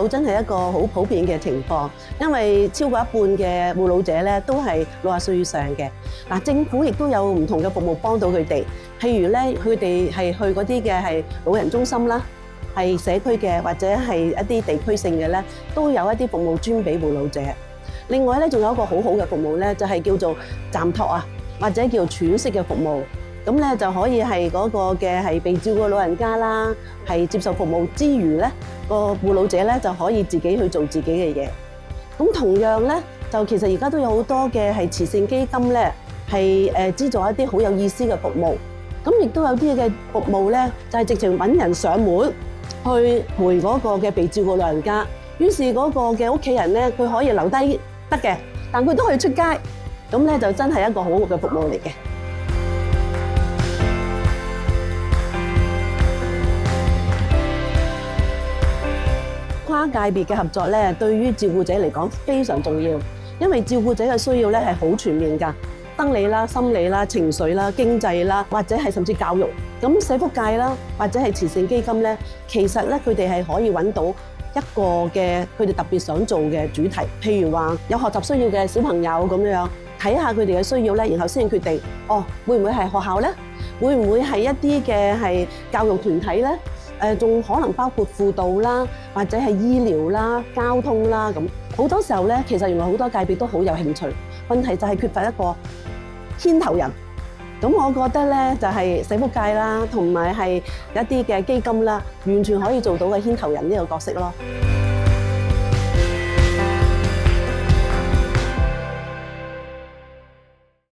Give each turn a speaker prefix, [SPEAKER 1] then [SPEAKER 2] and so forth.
[SPEAKER 1] 老真係一個好普遍嘅情況，因為超過一半嘅護老者咧都係60歲以上嘅。嗱，政府亦都有唔同嘅服務幫到佢哋，譬如咧佢哋係去嗰啲嘅係老人中心啦，係社區嘅或者係一啲地區性嘅咧，都有一啲服務專俾護老者。另外咧，仲有一個好好嘅服務咧，就係叫做暫託啊，或者叫喘息嘅服務。咁咧就可以係嗰個嘅係被照顧老人家啦，係接受服務之餘咧，個護老者咧就可以自己去做自己嘅嘢。咁同樣咧，就其實而家都有好多嘅係慈善基金咧，係資助一啲好有意思嘅服務。咁亦都有啲嘅服務咧，就係直情揾人上門去陪嗰個嘅被照顧老人家。於是嗰個嘅屋企人咧，佢可以留低得嘅，但佢都可以出街。咁咧就真係一個好好嘅服務嚟嘅。跨界別嘅合作咧，對於照顧者嚟講非常重要，因為照顧者嘅需要咧係好全面㗎，生理啦、心理啦、情緒啦、經濟啦，或者係甚至教育。咁社福界啦，或者係慈善基金咧，其實咧佢哋係可以揾到一個嘅佢哋特別想做嘅主題，譬如話有學習需要嘅小朋友咁樣，睇下佢哋嘅需要咧，然後先決定會唔會係學校咧，會唔會係一啲嘅係教育團體咧？仲可能包括輔導啦，或者係醫療啦、交通啦咁。好多時候咧，其實原來好多界別都好有興趣，問題就係缺乏一個牽頭人。咁我覺得咧，就係社福界啦，同埋係一啲嘅基金啦，完全可以做到嘅牽頭人呢個角色咯。